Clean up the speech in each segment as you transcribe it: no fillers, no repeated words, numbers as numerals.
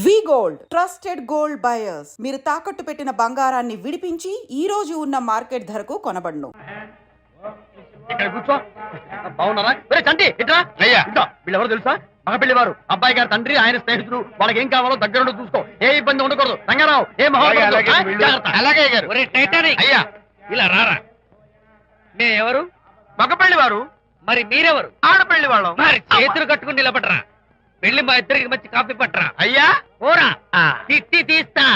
వి gold trusted gold buyers. మీరు తాకట్టు పెట్టిన బంగారాన్ని విడిపించి ఈ రోజు ఉన్న మార్కెట్ ధరకు కొనబడును. ఇక్కడ కూర్చో. బాగున్నారా? చంటి ఇట్రా. అయ్యా వీళ్ళెవరు తెలుసా? మగ పెళ్లివారు, అబ్బాయి గారి తండ్రి, ఆయన స్నేహితులు. వాళ్ళకి ఏం కావాలో దగ్గరుండి చూసుకో. ఏ ఇబ్బంది ఉండకూడదు. రంగారావు ఏ అయ్యా ఇలా రారా. నే ఎవరు? మగ పెళ్లివారు. మరి మీరెవరు? ఆడపెళ్లి వాళ్ళం. మరి చేతులు కట్టుకుని నిలబడరా. వెళ్ళి మా ఇద్దరికి మంచి కాఫీ పట్టరా. అయ్యా ఓరా తిట్టి తీస్తా.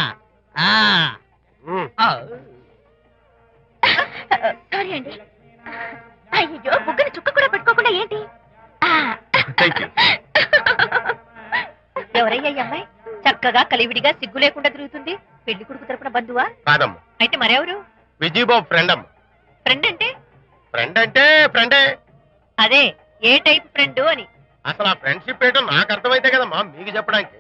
సారీ అండి. అయ్యో బుగ్గని చుక్క కూడా పెట్టుకోకుండా ఏంటి? ఎవరయ్యా ఈ అమ్మాయి? చక్కగా కలివిడిగా సిగ్గు లేకుండా తిరుగుతుంది. పెళ్లి కొడుకు తరపున బంధువా? కాదమ్మ. అయితే మరెవరు? విజయబాబు ఫ్రెండ్ అమ్మ. ఫ్రెండ్ అంటే? ఫ్రెండ్ అంటే ఫ్రెండే. అదే ఏ టైప్ ఫ్రెండ్ అని. అసలు ఆ ఫ్రెండ్షిప్ ఏంటో నాకు అర్థమైతే కదమ్మా మీకు చెప్పడానికి.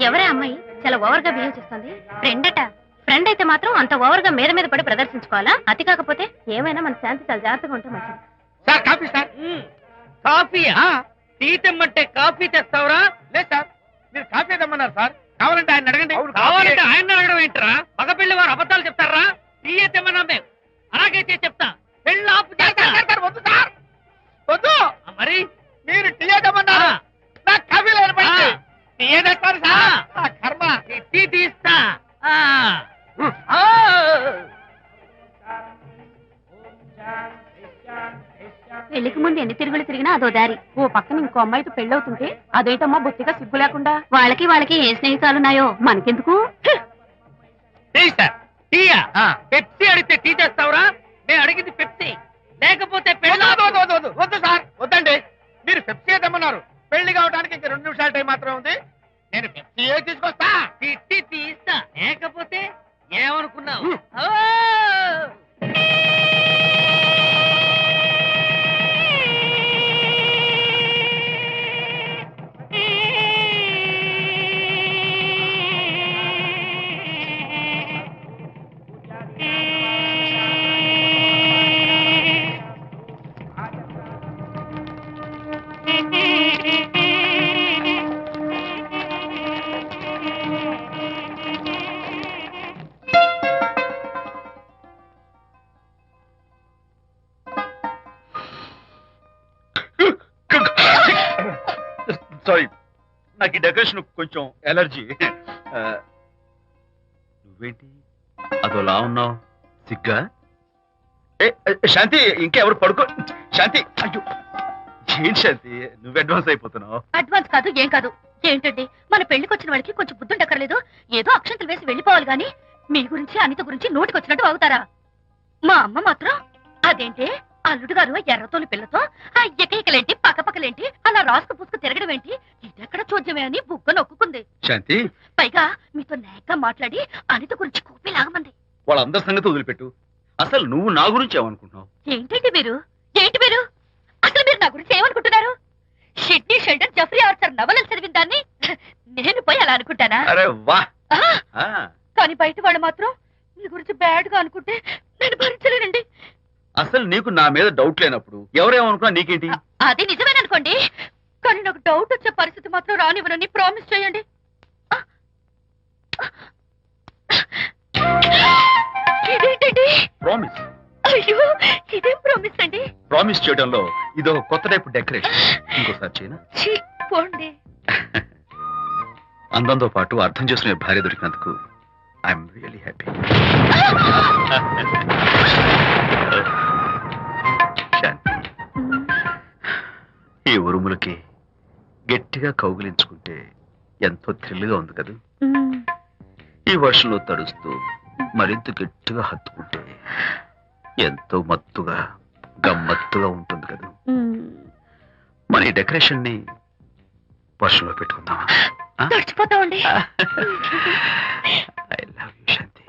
ఎవరే అమ్మాయి చాలా ఓవర్ గా బిహేవ్ చేస్తుంది? ఫ్రెండ్ అట. ఫ్రెండ్ అయితే మాత్రం అంత ఓవర్ గా మీద పడి ప్రదర్శించుకోవాలా? అతి కాకపోతే ఏమైనా మన శాంతి చాలా జాగ్రత్తగా ఉంటే మంచిది. Sir coffee sir. కాఫీయా? టీ తెమ్మంటే కాఫీ తెస్తావురా? లేదు సార్, మీరు కాఫీ తెమ్మన్నారు సార్. కావాలంటే ఆయన అడగండి. కావాలంటే ఆయన అడగడం ఏంట్రా? మగ పెళ్లి వారు అబద్ధాలు చెప్తారా? టీ తెమ్మన్నా మేము అలాగైతే చెప్తా. పెళ్ళి ఆపు చేస్తారు. వద్దు సార్ వద్దు. మరి మీరు టీ తెమ్మన్నారు, నాకు కాఫీ లేదు. టీ తెస్తారు సార్. కర్మ. టీ తీస్తా. పెళ్లికి ముందు ఎన్ని తిరుగులు తిరిగినా అదో దారి. ఓ పక్కన ఇంకో అమ్మాయితో పెళ్ళవుతుంటే అదేంటమ్మా బొత్తిగా సిగ్గు లేకుండా. వాళ్ళకి ఏ స్నేహితాలున్నాయో మనకెందుకు? పెప్సీ అడిగితే టీ చేస్తావురా? నేను అడిగింది పెప్సీ, లేకపోతే వద్దు సార్. వద్దండి, మీరు పెప్సీ తెమ్మన్నారు. పెళ్లి కావడానికి ఇంక 2 నిమిషాల టైం మాత్రమే ఉంది. నేను పెప్సీ తీసుకొస్తా. తిట్టి తీస్తా. లేకపోతే ఏమనుకున్నావు? సారీ, నాకు ఈ డెకరేషన్ కొంచెం ఎలర్జీ. నువ్వేంటి అదోలా ఉన్నావు? సిగ్గా? శాంతి, ఇంకెవరు పడుకో. శాంతి, అయ్యో ఏంటి శాంతి నువ్వు అడ్వాన్స్ అయిపోతున్నావు? అడ్వాన్స్ కాదు ఏం కాదు. ఏంటండి మన పెళ్లికి వచ్చిన వాళ్ళకి కొంచెం బుద్ధుండక్కర్లేదు? ఏదో అక్షంతలు వేసి వెళ్ళిపోవాలి గాని మీ గురించి అనిత గురించి నోటికి వచ్చినట్టు అవుతారా? మా అమ్మ మాత్రం అదేంటి అల్లుడు గారు ఎర్రతోలి పిల్లతో ఆ ఎకలేంటి పక్కపక్కలేంటి అలా రాసుకు పుసుకు తిరగడం ఏంటి? ఇదెక్కడ చూద్యమే అని బుగ్గ నొక్కుంది. శాంతి, పైగా మీతో నేగ్గా మాట్లాడి అనిత గురించి కూపి లాగమంది. వాళ్ళందరి సంగతి వదిలిపెట్టు. అసలు నువ్వు నా గురించి ఏమనుకుంటున్నావు? ఏంటండి మీరు అసలు మీరు నా గురించి ఏమనుకుంటున్నారు? షిడ్నీ షెల్డన్ జెఫ్రీ ఆర్చర్ నవలలు చదివిన దాన్ని నేను పోయి అలా అనుకుంటానా? అరే వా. కానీ బయట వాళ్ళు మాత్రం మీ గురించి బ్యాడ్ గా అనుకుంటే నేను భరించలేనండి. అసలు నీకు నా మీద డౌట్ లేనప్పుడు ఎవరేమనుకున్నా నీకేంటి? అది నిజమేననుకోండి, కానీ నాకు డౌట్ వచ్చే పరిస్థితి మాత్రం రానివ్వనని ప్రామిస్ చేయండి. ఇదేంటండి? ప్రామిస్? అయ్యో ఇదేం ప్రామిస్ అండి? ప్రామిస్ చేయడంలో ఇదో కొత్త టైపు డెకరేషన్. ఇంకోసారి చేయనా? పోండి. అందంతో పాటు అర్థం చేసుకునే భార్య దొరికినందుకు ఐఎమ్ రియలీ హ్యాపీ. శాంతి, ఈ ఉరుములకి గట్టిగా కౌగిలించుకుంటే ఎంతో థ్రిల్గా ఉంది కదా. ఈ వర్షంలో తడుస్తూ మరింత గట్టిగా హత్తుకుంటే ఎంతో మత్తుగా గమ్మత్తుగా ఉంటుంది కదా. మన ఈ డెకరేషన్ ని వర్షంలో పెట్టుకుందామా? తడిచిపోతామండి. I love you Shanti.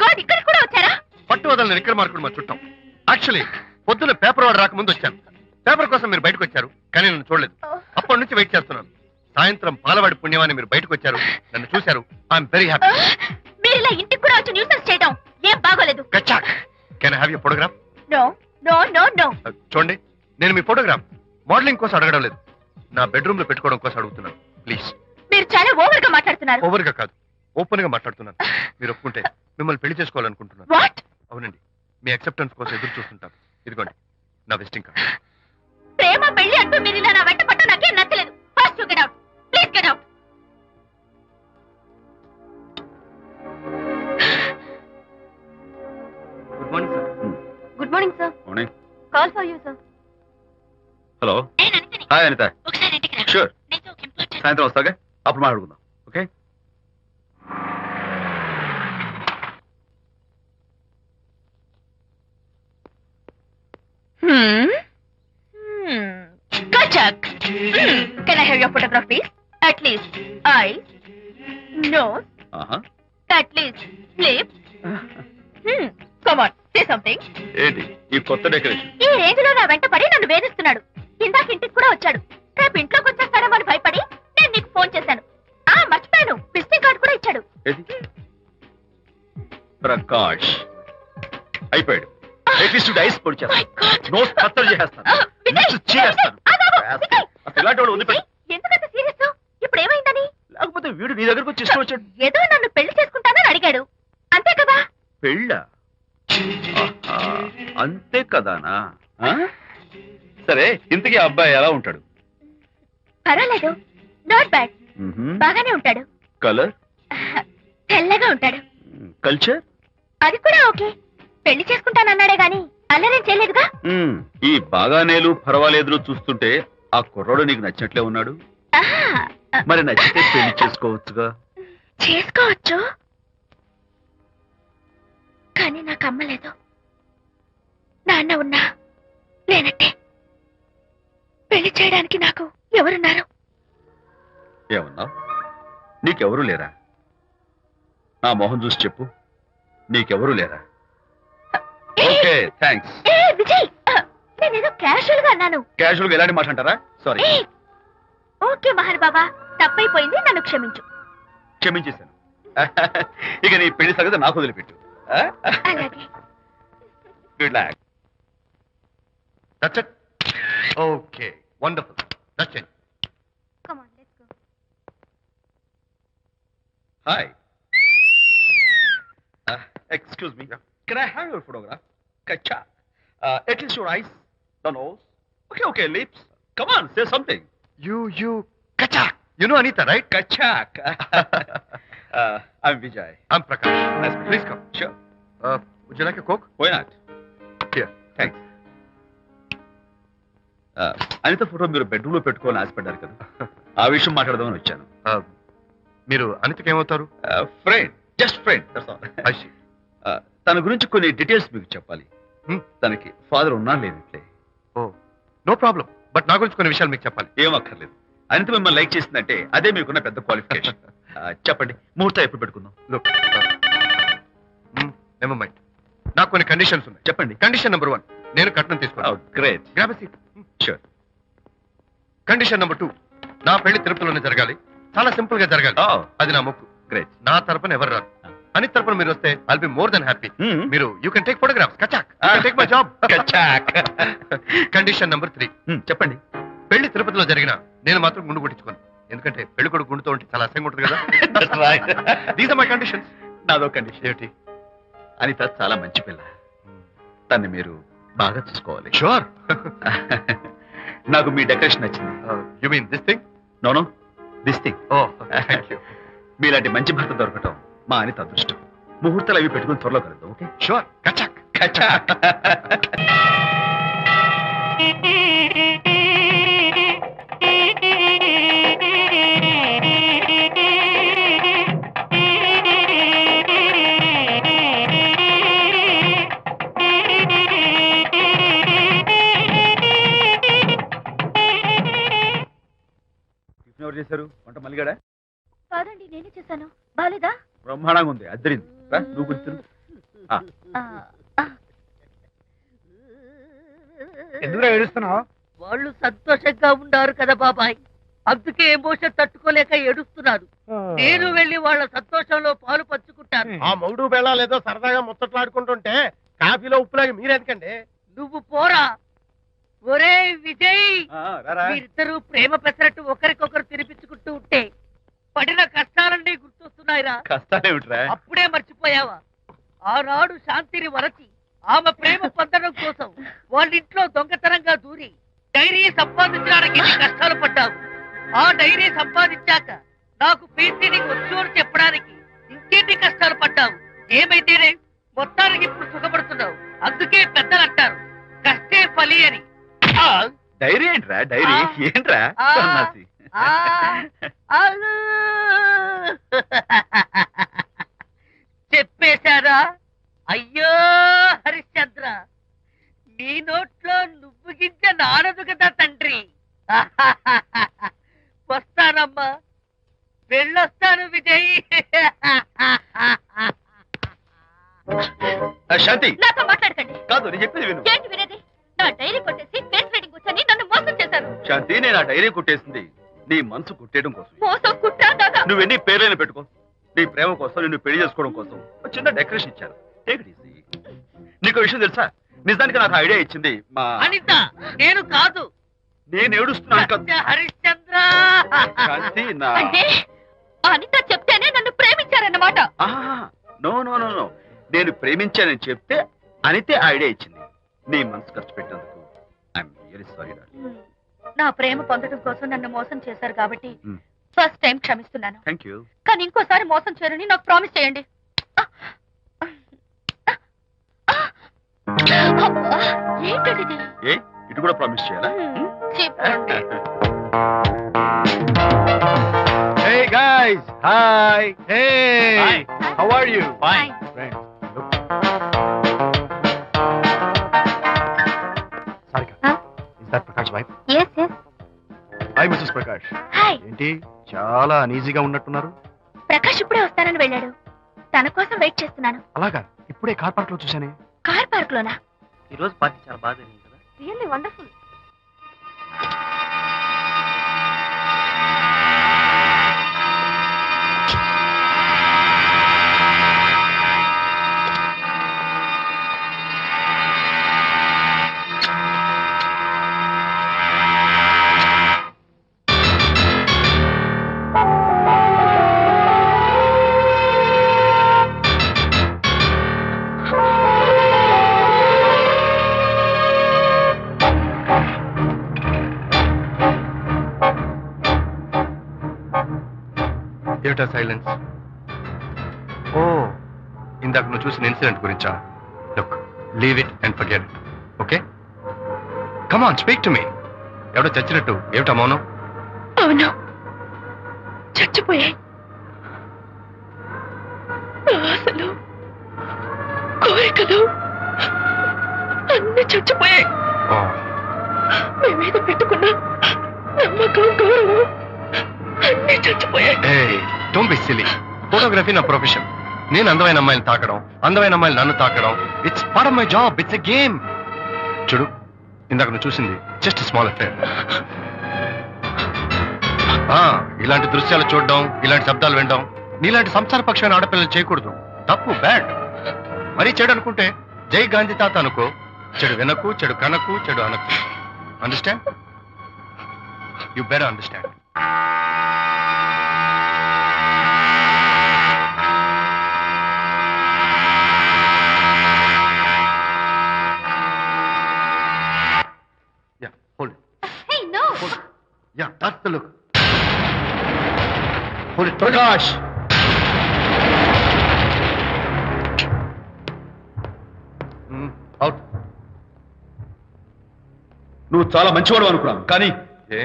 God, ఇక్కడ కూడా వచ్చారా? పట్టు వదలని విక్రమార్కుడు మా చుట్టాం. యాక్చువల్లీ పొద్దున్న పేపర్ వాడు రాకముందు వచ్చాను. పేపర్ కోసం మీరు బయటకు వచ్చారు, కానీ నన్ను చూడలేదు. అప్పటి నుంచి వెయిట్ చేస్తున్నాను. సాయంత్రం పాలవాడి పుణ్యమాన్ని మీరు బయటకు వచ్చారు, నన్ను చూశారు. I'm very happy. మీరు ఇలా ఇంటికి కూడా వచ్చి న్యూసెన్స్ చేయడం ఏం బాగోలేదు. కచ్చాక్. Can I have your photograph? No no no no. చూడండి, నేను మీ ఫోటోగ్రాఫ్ మోడలింగ్ కోసం అడగడం లేదు, నా బెడ్రూమ్ లో పెట్టుకోవడం కోసం అడుగుతున్నాను. ప్లీజ్. మీరు చాలా ఓవర్ గా మాట్లాడుతున్నారు. ఓవర్ గా కాదు, ఓపెన్ గా మాట్లాడుతున్నాను. మీరు ఒప్పుకుంటే మిమ్మల్ని పెళ్లి చేసుకోవాలనుకుంటున్నాను. వాట్? అవునండి, మీ అక్సెప్టెన్స్ కోసం ఎదురు చూస్తుంటాను. ఇదిగోండి నా విజిటింగ్ కార్డ్. ప్రేమ పెళ్లి అంటూ మీరు ఇలా నా వెంట పట్ట నాకేం నచ్చలేదు. First you get out, please get out. Good morning sir. Good morning sir. Morning. Call for you sir. Hello. నేను అనితని. హాయ్ అనిత. ఒకసారి ఇంటికి రా. షూర్. నీతో ఒక ఇంపార్టెంట్. సాయంత్రం వస్తాగా, అప్పుడు మాట్లాడుకుందాం. Okay. Kachak. Can I have your photograph, please? At least eyes, nose, at least lips. Come on, say something. ఏంటి ఈ కొత్త డెకరేషన్? ఈ రేంజ్ లో నా వెంట పడి నన్ను వేధిస్తున్నాడు. ఇందాక ఇంటికి కూడా వచ్చాడు. రేపు ఇంట్లోకి వచ్చేస్తాడేమో అని భయపడి నేను నీకు ఫోన్ చేశాను. మర్చిపోయాను, విజిటింగ్ కార్డు కూడా ఇచ్చాడు. ఏది? ప్రకాష్ అయిపోయాడు. అట్లీస్ట్ ఐస్ పొడి My God. నోస్ కత్తలు చేస్తాను. విజయ్, చేస్తాను. విజయ్. ఇలాంటి వాడు వదిలిపెట్టి. ఎందుకంత సీరియస్? ఇప్పుడు ఏమైందని? లేకపోతే వీడు నీ దగ్గరకు వచ్చి ఇష్టం వచ్చాడు. ఏదో నన్ను పెళ్లి చేసుకుంటానని అడిగాడు, అంతే కదా? పెళ్ళా? అంతే కదానా? సరే, ఇంతకీ ఆ అబ్బాయి ఎలా ఉంటాడు? పర్వాలేదు, నాట్ బ్యాడ్. బాగానే ఉంటాడు. కలర్? తెల్లగా ఉంటాడు. కల్చర్? అది కూడా ఓకే. పెళ్లి చేసుకుంటానన్నాడే గాని అల్లరేం చేయలేదుగా. ఈ బాగానేలు పర్వాలేదు చూస్తుంటే ఆ కుర్రాడు నీకు నచ్చినట్లే ఉన్నాడు. ఆహా, మరి నచ్చితే పెళ్లి చేసుకోవచ్చుగా. చేసుకోవచ్చు, కానీ నాకు అమ్మ లేదు, నాన్న ఉన్నా లేనట్టే. పెళ్లి చేయడానికి నాకు ఎవరున్నారు? ఏమన్నా? నీకెవరూ లేరా? నా మొహం చూసి చెప్పు, నీకెవరూ లేరా? Okay, thanks. విజయ్, నేనేదో క్యాషువల్ గా అన్నాను. క్యాజువల్ గా ఎలాంటి మాట అంటారా? సారీ. ఓకే మహర్ బాబా, తప్పైపోయింది, నన్ను క్షమించు. క్షమించేశాను. ఇక నీ పెళ్లి సంగతి నాకు వదిలిపెట్టు. అలాగే. Good luck. That's it. Okay, wonderful. That's it. Come on, let's go. Hi. Excuse me. Can I have your photograph? Kacha. At least your eyes, the nose. Okay, lips. Come on, say something. You, Kachak. You know Anita, right? Kachak. I'm Vijay. I'm Prakash. Nice. Please come. Sure. Would you like a Coke? Why not? Here. Thanks. Anitha photo మీరు bedroom లో పెట్టుకోవాలని ఆశపడ్డారు కదా, ఆ విషయం మాట్లాడదామని వచ్చాను. మీరు అనితకి ఏమవుతారు? Friend, just friend. తన గురించి కొన్ని డీటెయిల్స్ మీకు చెప్పాలి. తనకి ఫాదర్ ఉన్నా లేనట్లే. ఓ, నో ప్రాబ్లం. బట్ నా గురించి కొన్ని విషయాలు మీకు చెప్పాలి. ఏం అక్కర్లేదు. అనిత మిమ్మల్ని లైక్ చేసిందంటే అదే మీకున్న పెద్ద క్వాలిఫికేషన్. చెప్పండి, ముహూర్తం ఎప్పుడు పెట్టుకుందాం? నెవర్ మైండ్, నాకు కొన్ని కండిషన్స్ ఉన్నాయి. చెప్పండి. కండిషన్ నెంబర్ 1, నేను కట్నం తీసుకున్నాను. Great. Grab a seat. Sure. Condition number 2, నా పెళ్లి తిరుపతిలోనే జరగాలి. చాలా సింపుల్ గా జరగాలి. అది నా మొక్కు. గ్రేట్. నా తరపున ఎవరు రాదు. అని తరపున మీరు వస్తే I'll be more than happy. మీరు యూ కెన్ టేక్ ఫోటోగ్రాఫ్స్. కచాక్. Take my job. కచాక్. కండిషన్ నెంబర్ 3, చెప్పండి. పెళ్లి తిరుపతిలో జరిగిన నేను మాత్రం గుండు కొట్టించుకోను. ఎందుకంటే పెళ్లి కొడుకు గుండుతో ఉంటే చాలా అసహ్యంగా ఉంటుంది కదా. These are my conditions. నాదో కండిషన్ ఏంటి? అనిత చాలా మంచి పిల్ల, తన్ని మీరు బాగా చూసుకోవాలి. షూర్. నాకు మీ డెకరేషన్ నచ్చింది. You mean this thing? No, this thing. Oh, thank you. మీలాంటి మంచి భర్త దొరకటం మా అనిత అదృష్టం. ముహూర్తాలు అవి పెట్టుకుని త్వరలో కలుద్దాం. ఓకే? షూర్. కచాక్. కచాక్. ఎవరు చేశారు వంట? మల్లిగాడా? కాదండి, నేనే చేశాను. బాలేదా? బ్రహ్మాండంగా ఉంది. అద్దరింది. నువ్వు గుర్తు. ఎందుకు ఏడుస్తున్నావు? వాళ్ళు సంతోషంగా ఉన్నారు కదా బాబాయ్, అందుకే ఎమోషన్ తట్టుకోలేక ఏడుస్తున్నారు. నేను వెళ్ళి వాళ్ళ సంతోషంలో పాలు పంచుకుంటాను. ఆ మౌడు బెళ్ళాలేదో సరదాగా ముచ్చట్లాడుకుంటుంటే కాఫీలో ఉప్పులాగా మీరెందుకండి? నువ్వు పోరా. ఒరే విజయ్, మీరిద్దరూ ప్రేమ పెసరట్టు ఒకరికొకరు తినిపించుకుంటూ ఉంటే పడిన కష్టాలన్నీ గుర్తొస్తున్నాయిరా. కష్టాలేమిట్రా? అప్పుడే మర్చిపోయావా? ఆనాడు శాంతిని వరచి ఆమె ప్రేమ పొందడం కోసం వాళ్ళింట్లో దొంగతనంగా దూరి డైరీ సంపాదించడానికి ఎన్ని కష్టాలు పడ్డావు. ఆ డైరీ సంపాదించాక నాకు పీసీడీ వచ్చు అని చెప్పడానికి ఇంకెన్ని కష్టాలు పడ్డావు. ఏమైతేనే మొత్తానికి ఇప్పుడు సుఖపడుతున్నావు. అందుకే పెద్దలు అంటారు కష్టే ఫలి అని. డైరీ ఏంట్రా? డైరీ ఏంట్రా? చెప్పేశారా? అయ్యో హరిశ్చంద్ర, నీ నోట్లో నువ్వు గింజ నానదు కదా తండ్రి. వస్తానమ్మా, వెళ్ళొస్తాను విజయ్. శాంతి, నాతో మాట్లాడకండి. కాదు నేను చెప్పేది విను. ఏంటి వినేది? నా డైరీ కొట్టేసి ఫేస్ రీడింగ్ వచ్చని నన్ను మోసం చేశారు. శాంతి, నేను ఆ డైరీ కుట్టేసింది నీ మనసు కుట్టేయడం కోసం. మోసం కుట్రా దాదా. నువ్వెన్ని పేర్లైనా పెట్టుకో, నీ ప్రేమ కోసం, నిన్ను పెళ్లి చేసుకోవడం కోసం ఒక చిన్న డెకరేషన్ ఇచ్చాను. Take it easy. నీకు విషయం తెలుసా? నిజానికి నాకు ఐడియా ఇచ్చింది మా అనిత, నేను కాదు. నేను ఏడుస్తున్నాను కదా హరిశ్చంద్ర. శాంతి. నా అంటే అనిత చెప్తేనే నన్ను ప్రేమించారన్నమాట. నో నో నో నో, నేను ప్రేమించానని చెప్తే అనితే ఐడియా ఇచ్చింది. నీ మనసు ఖర్చు పెట్టినందుకు ఐఎమ్ రియల్లీ సారీ. నా ప్రేమ పొందడం కోసం నన్ను మోసం చేశారు కాబట్టి Hmm. ఫస్ట్ టైం క్షమిస్తున్నాను. Thank you. కానీ ఇంకోసారి మోసం చేయరని నాకు ప్రామిస్ చేయండి. అబ్బా, ఏంటది? ఏ ఇటు కూడా ప్రామిస్ చేయాలా? చెప్పండి. Hey guys, hi. Hey, Hi. how are you? Fine. Friends, look. Sarika, Huh? is that Prakash wife? Yes, yes. Hi, Mrs. Prakash. Hi. ఏంటి చాలా అనీజీగా ఉన్నట్టున్నారు? ప్రకాష్ ఇప్పుడే వస్తానని వెళ్ళాడు. తన కోసం వెయిట్ చేస్తున్నాను. అలాగా, ఇప్పుడే కార్ పార్క్ లో చూశానే. కార్ పార్క్ లోనా? ఈ రోజు పార్టీ చాలా బాగా జరిగింది కదా. Really wonderful. ఏమిటా సైలెన్స్? ఓ, ఇందాక నువ్వు చూసిన ఇన్సిడెంట్ గురించా? Look, leave it and forget it. Okay, come on, speak to me. ఎవడో చచ్చినట్టు ఏమిటా మౌనం? అవును, చచ్చిపోయాయి. ఆశలు, కోరికలు అన్ని చచ్చిపోయాయి. ఓ, మీ మీద పెట్టుకున్న నమ్మకం, గౌరవం అన్ని చచ్చిపోయాయి. ఏయ్, డోంట్ బి సిల్లీ. ఫోటోగ్రఫీ నా ప్రొఫెషన్. నేను అందమైన అమ్మాయిని తాకడం, అందమైన అమ్మాయిలు నన్ను తాకడం, it's part of my job. It's a game. చూడు, ఇందాక నువ్వు చూసింది జస్ట్ స్మాల్ అఫేర్. ఇలాంటి దృశ్యాలు చూడడం, ఇలాంటి శబ్దాలు వినడం నీలాంటి సంసారపక్షమైన ఆడపిల్లలు చేయకూడదు. తప్పు, బ్యాడ్. మరీ చెడు అనుకుంటే జై గాంధీ తాత అనుకో. చెడు వినకు, చెడు కనకు, చెడు అనకు. Understand? You better understand. Hold it. Hey, no. Hold it. Yeah, that's the look. Hold it. Prakash! Out. నువ్వు చాలా మంచివాడు అనుకున్నాను, కానీ ఏ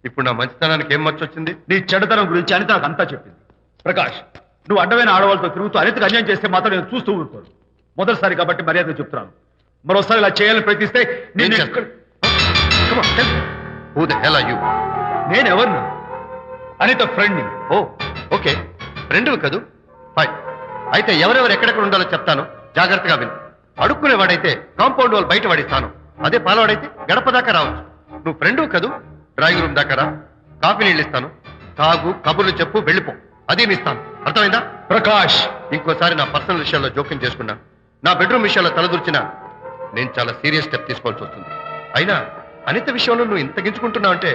ఇప్పుడు నా మంచితనానికి ఏం మర్చొచ్చింది? నీ చెడుతనం గురించి అనిత నాకు అంతా చెప్పింది. ప్రకాష్, నువ్వు అడ్డమైన ఆడవాళ్ళతో తిరుగుతూ అనితకు అన్యాయం చేస్తే మాత్రం నేను చూస్తూ ఊరుకోను. మొదటిసారి కాబట్టి మర్యాద చెప్తున్నాను. మరోసారి ఇలా చేయాలని ప్రయత్నిస్తే ఏం చేస్తావు? Come on, tell me. Who the hell are you? నేనెవరిని? అనిత ఫ్రెండ్ని. ఓ, ఓకే, ఫ్రెండ్ కదూ. ఫైన్. అయితే ఎవరెవరు ఎక్కడెక్కడ ఉండాలో చెప్తాను, జాగ్రత్తగా విను. అడుక్కునేవాడైతే కాంపౌండ్ వాళ్ళు బయట వాడిస్తాను. అదే పాలవాడైతే గడప దాకా రావచ్చు. నువ్వు ఫ్రెండు కదూ, డ్రాయింగ్ రూమ్ దాకా రా. కాఫీ నీళ్ళు ఇస్తాను, తాగు, కబుర్లు చెప్పు, వెళ్ళిపో. అదేమి ఇస్తాను, అర్థమైందా? ప్రకాష్, ఇంకోసారి నా పర్సనల్ విషయాల్లో జోక్యం చేసుకున్నా, నా బెడ్రూమ్ విషయాల్లో తలదూర్చినా నేను చాలా సీరియస్ స్టెప్ తీసుకోవాల్సి వస్తుంది. అయినా అనిత విషయంలో నువ్వు ఇంత గించుకుంటున్నావు అంటే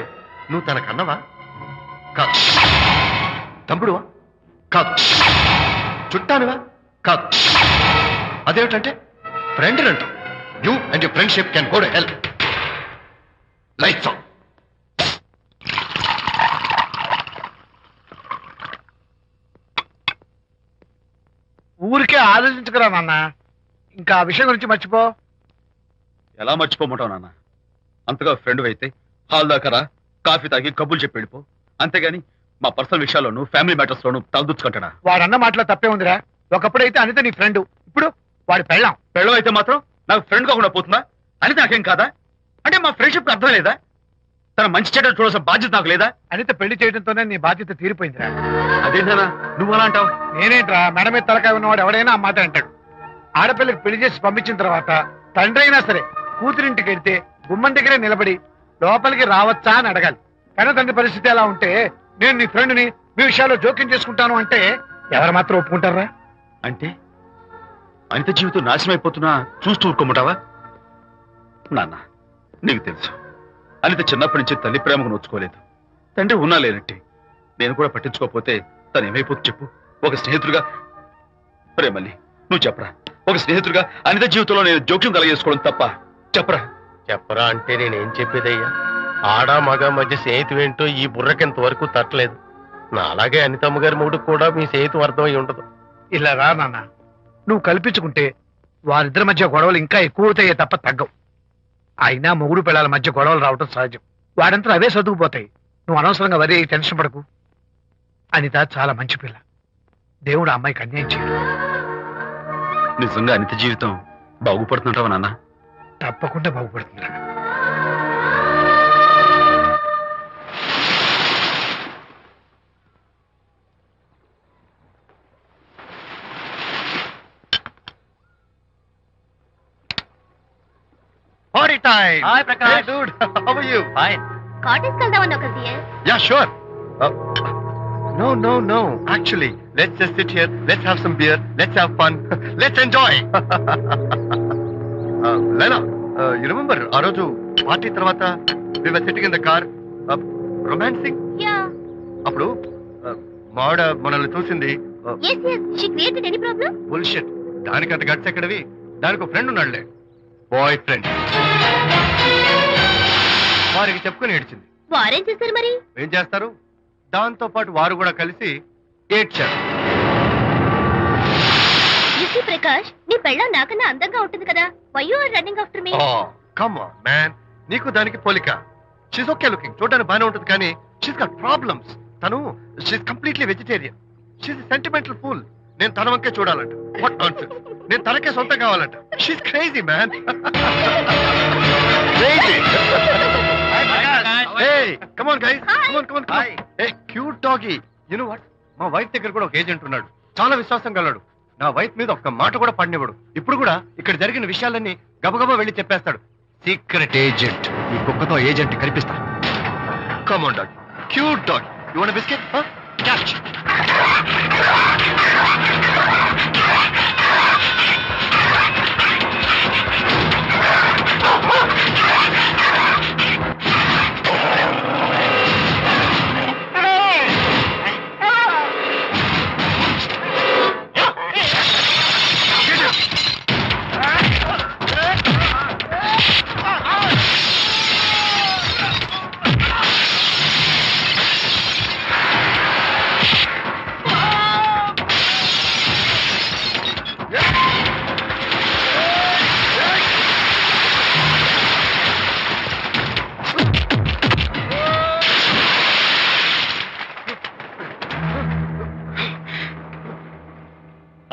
నువ్వు తనకన్నవా? కాదు. తమ్ముడువా? కాదు. చుట్టానువా? కాదు. అదేమిటంటే ఫ్రెండ్ అంటావు. You and your friendship can go to hell. Lights on. ఊరికే ఆలోచించుకురా నాన్న, ఇంకా ఆ విషయం గురించి మర్చిపో. ఎలా మర్చిపోమంటావు నాన్న? అంతగా ఫ్రెండ్ అయితే హాల్ దాకా రా, కాఫీ తాగి కబుర్లు చెప్పి వెళ్ళిపో. అంతేగాని మా పర్సనల్ విషయాల్లోనూ ఫ్యామిలీ మ్యాటర్స్ లోనూ తలదూర్చుకుంటాడా? వాడన్న మాటలో తప్పే ఉందిరా. ఒకప్పుడైతే అనిత నీ ఫ్రెండ్, ఇప్పుడు వాడి పెళ్ళాం. పెళ్ళం అయితే మాత్రం నాకు ఫ్రెండ్ కాకుండా పోతుందా? అని నాకేం కాదా? అంటే మా ఫ్రెండ్షిప్ అర్థం లేదా? తన మంచి చెడ్డ చూడాల్సిన బాధ్యత నాకు లేదా? అనిత పెళ్లి చేయడంతోనే నీ బాధ్యత తీరిపోయిందిరా. అదేంటనా నువ్వు అలా అంటావు? నేనేంట్రా, మెడ మీద తలకాయ ఉన్నవాడు ఎవడైనా ఆ మాట అంటాడు. ఆడపిల్లకి పెళ్లి చేసి పంపించిన తర్వాత తండ్రి అయినా సరే కూతురింటికి వెళ్తే గుమ్మం దగ్గరే నిలబడి లోపలికి రావచ్చా అని అడగాలి. కన్న తండ్రి పరిస్థితి ఎలా ఉంటే నేను నీ ఫ్రెండ్ని మీ విషయాల్లో జోక్యం చేసుకుంటాను అంటే ఎవరు మాత్రం ఒప్పుకుంటారా? అంటే అనిత జీవితం నాశనం అయిపోతున్నా చూస్తూ ఊరుకోమంటావా? నాన్న, నీకు తెలుసు అనిత చిన్నప్పటి నుంచి తల్లి ప్రేమకు నోచుకోలేదు. తండ్రి ఉన్నా లేనట్టే. నేను కూడా పట్టించుకోకపోతే తను ఏమైపోతుంది చెప్పు? ఒక స్నేహితుడిగా ప్రేమల్ని నువ్వు చెప్పరా? ఒక స్నేహితుడిగా అనిత జీవితంలో నేను జోక్యం కలగేసుకోవడం తప్ప? చెప్పరా? చెప్పరా అంటే నేనేం చెప్పేదయ్యా? ఆడ మగ మధ్య స్నేహితు ఏంటో ఈ బుర్రకింత వరకు తట్టలేదు. నా అలాగే అనితమ్మ గారి మూడు కూడా మీ స్నేహితు అర్థమై ఉండదు. ఇలా రా నాన్న, నువ్వు కల్పించుకుంటే వారిద్దరి మధ్య గొడవలు ఇంకా ఎక్కువ అవుతాయే తప్ప తగ్గవు. అయినా మొగుడు పిల్లల మధ్య గొడవలు రావటం సహజం. వాడంతా అవే సర్దుకుపోతాయి. నువ్వు అనవసరంగా వరి టెన్షన్ పడకు. అనిత చాలా మంచి పిల్ల. దేవుడు ఆ అమ్మాయికి అన్యాయం చేయడు. నిజంగా అనిత జీవితం బాగుపడుతుంటావా నాన్న? తప్పకుండా బాగుపడుతుందిరా. Party time. Hi, Prakash. Hey, dude. How are you? Fine. Cottage వెళ్దామని ఒక dear. Yeah, sure. No. Actually, let's just sit here. Let's have some beer. Let's have fun. Let's enjoy. Lena, you remember ఆ రోజు party తర్వాత we were sitting in the car, romancing? Yeah. అప్పుడు మావిడ మనల్ని చూసింది. yes she created any problem? Bullshit. దానికంత guts ఎక్కడవి? దానికి ఒక ఫ్రెండ్ ఉన్నాడులే, బాయ్ ఫ్రెండ్. వారికి చెప్పుకొని ఏడ్చింది. వారేం చేశారు మరి? ఏం చేస్తారు? దాంతో పాటు వారు కూడా కలిసి ఏడ్చారు. యూసీ ప్రకాష్, నీ పెళ్ళం నాకన్నా అందంగా ఉంటుంది కదా. Why you are running after me? Come on man, నీకు దానికి పోలిక. షీస్ ఓకే లుకింగ్, చూడడానికి బాగానే ఉంటుంది, కానీ షీస్ గాట్ ప్రాబ్లమ్స్. తను she's completely vegetarian. She's sentimental pool. నేను తన వంకే చూడాలంట. What nonsense. నేను తనకే సొంతం కావాలంట. She's crazy man. Crazy. Hey, come on guys. Come on. Hey, cute doggy. You know what? మా వైఫ్ దగ్గర కూడా ఒక ఏజెంట్ ఉన్నాడు. చాలా విశ్వాసం గలడు. నా వైఫ్ మీద ఒక్క మాట కూడా పడినివ్వడు. ఇప్పుడు కూడా ఇక్కడ జరిగిన విషయాలన్నీ గబగబా వెళ్ళి చెప్పేస్తాడు. Secret agent. ఈ కుక్కతో ఏజెంట్ కనిపిస్తా. Come on dog. Cute dog. You want a biscuit? Huh? Catch.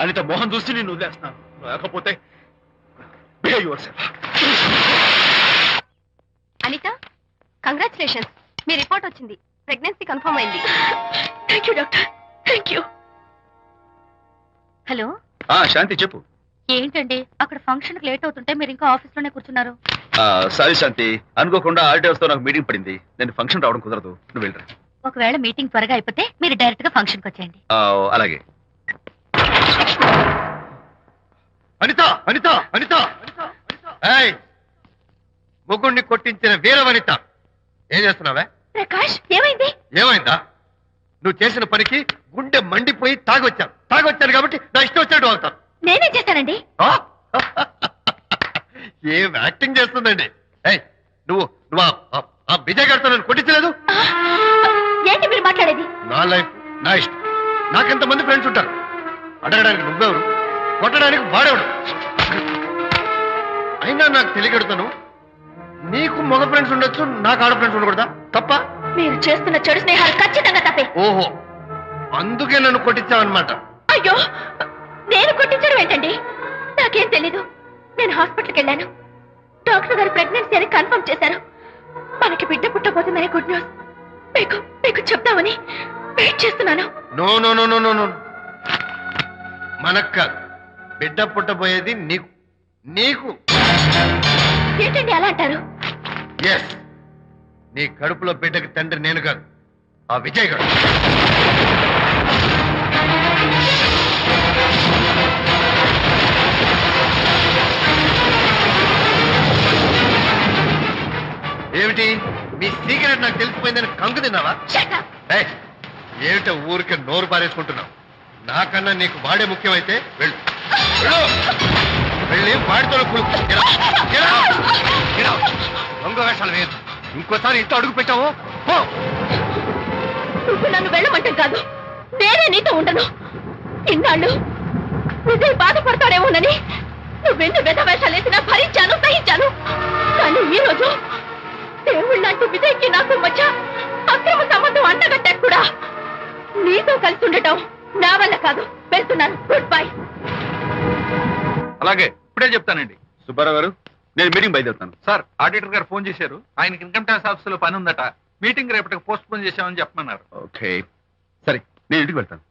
Anitha Mohan చూసి నేను వదిలేస్తున్నాను. లేకపోతే behave yourself. అనిత, కంగ్రాచులేషన్స్. మీ రిపోర్ట్ వచ్చింది. ప్రెగ్నెన్సీ కన్ఫర్మ్ అయింది. Thank you doctor. Thank you. Hello, Shanti చెప్పు. ఏంటండి అక్కడ ఫంక్షన్ కి లేట్ అవుతుంటే మీరు ఇంకా ఆఫీస్ లోనే కూర్చున్నారు? సారీ శాంతి, అనుకోకుండా ఆర్డర్స్ తో నాకు మీటింగ్ పడింది. నేను ఫంక్షన్ రావడం కుదరదు, నువ్వు వెళ్ళరా. ఒకవేళ మీటింగ్ త్వరగా అయిపోతే మీరు డైరెక్ట్ గా ఫంక్షన్ కి వచ్చేయండి. అలాగే. అనిత అనిత అనిత ఏయ్, ముగ్గుడిని కొట్టించిన వీర వనిత, ఏం చేస్తున్నావే? ప్రకాష్, ఏమైంది? ఏమైందా? నువ్వు చేసిన పనికి గుండె మండిపోయి తాగొచ్చాను కాబట్టి నా ఇష్టం వచ్చినట్టు అవుతాను. నేనేం చేశానండి? ఏం యాక్టింగ్ చేస్తుందండి. ఏయ్, నువ్వు నువ్వు ఆ విజయ్ గారితో నన్ను కొట్టించలేదు. ఏంటి మీరు మాట్లాడేది? నా లైఫ్ నా ఇష్టం. నాకెంతమంది ఫ్రెండ్స్ ఉంటారు. అడగడానికి నువ్వెవరు, కొట్టడానికి వాడేవాడు. అయినా నాకు తెలియగడుతాను, నీకు మగ ఫ్రెండ్స్ ఉండొచ్చు, నాకు ఆడ ఫ్రెండ్స్ ఉండకూడదా? తప్ప? మీరు చేస్తున్న చెడు స్నేహాలు ఖచ్చితంగా తప్పే. ఓహో, అందుకే నన్ను కొట్టించావన్నమాట. అయ్యో, నేను కొట్టించడం ఏంటండి? నాకేం తెలీదు. నేను హాస్పిటల్కి వెళ్ళాను. డాక్టర్ గారు ప్రెగ్నెన్సీ అని కన్ఫర్మ్ చేశారు. మనకి బిడ్డ పుట్టబోతుందని గుడ్ న్యూస్ మీకు చెప్తామని వెయిట్ చేస్తున్నాను. No no no no no no, మనకు కాదు, బిడ్డ పుట్టబోయేది నీకు. నీకు ఏంటండి అలా అంటారు? ఎస్, నీ కడుపులో బిడ్డకి తండ్రి నేను కాదు, ఆ విజయ్ గారు. ఏమిటి మీ సీక్రెట్ నాకు తెలిసిపోయిందని కంగు తిన్నావా? Shut up. ఏయ్, ఏమిటో ఊరికే నోరు పారేసుకుంటున్నావు? నాకన్నా నీకు వాడే ముఖ్యమైతే వెళ్ళు వెళ్ళు, వెళ్ళి వాడితో దొంగ వేషాలు వేయదు. ఇంకోసారి ఇంట్లో అడుగు పెట్టావు పో. నువ్వు నన్ను వెళ్ళమంటాం కాదు, నేనే నీతో ఉండను. ఇన్నాళ్ళు విజయ్ బాధపడతాడేమోనని నువ్వెన్ని వేషాలు వేసినా భరించాను, సహించాను. కానీ ఈ రోజు దేవుళ్ళంటి విజయ్కి నాకు మధ్య అక్రమ సంబంధం అంటగట్టా కూడా నీతో కలిసి ఉండటం నా వల్ల కాదు. వెళ్తున్నాను, గుడ్ బై. అలాగే, ఇప్పుడే చెప్తానండి. సుబ్బారావు గారు, నేను మీటింగ్ బయలుదేరుతాను. సార్, ఆడిటర్ గారు ఫోన్ చేశారు. ఆయనకి ఇన్కమ్ ట్యాక్స్ ఆఫీస్ లో పని ఉందట. మీటింగ్ రేపటికి పోస్ట్ పోన్ చేశామని చెప్పమన్నారు. ఓకే, సరే, నేను ఇంటికి వెళ్తాను.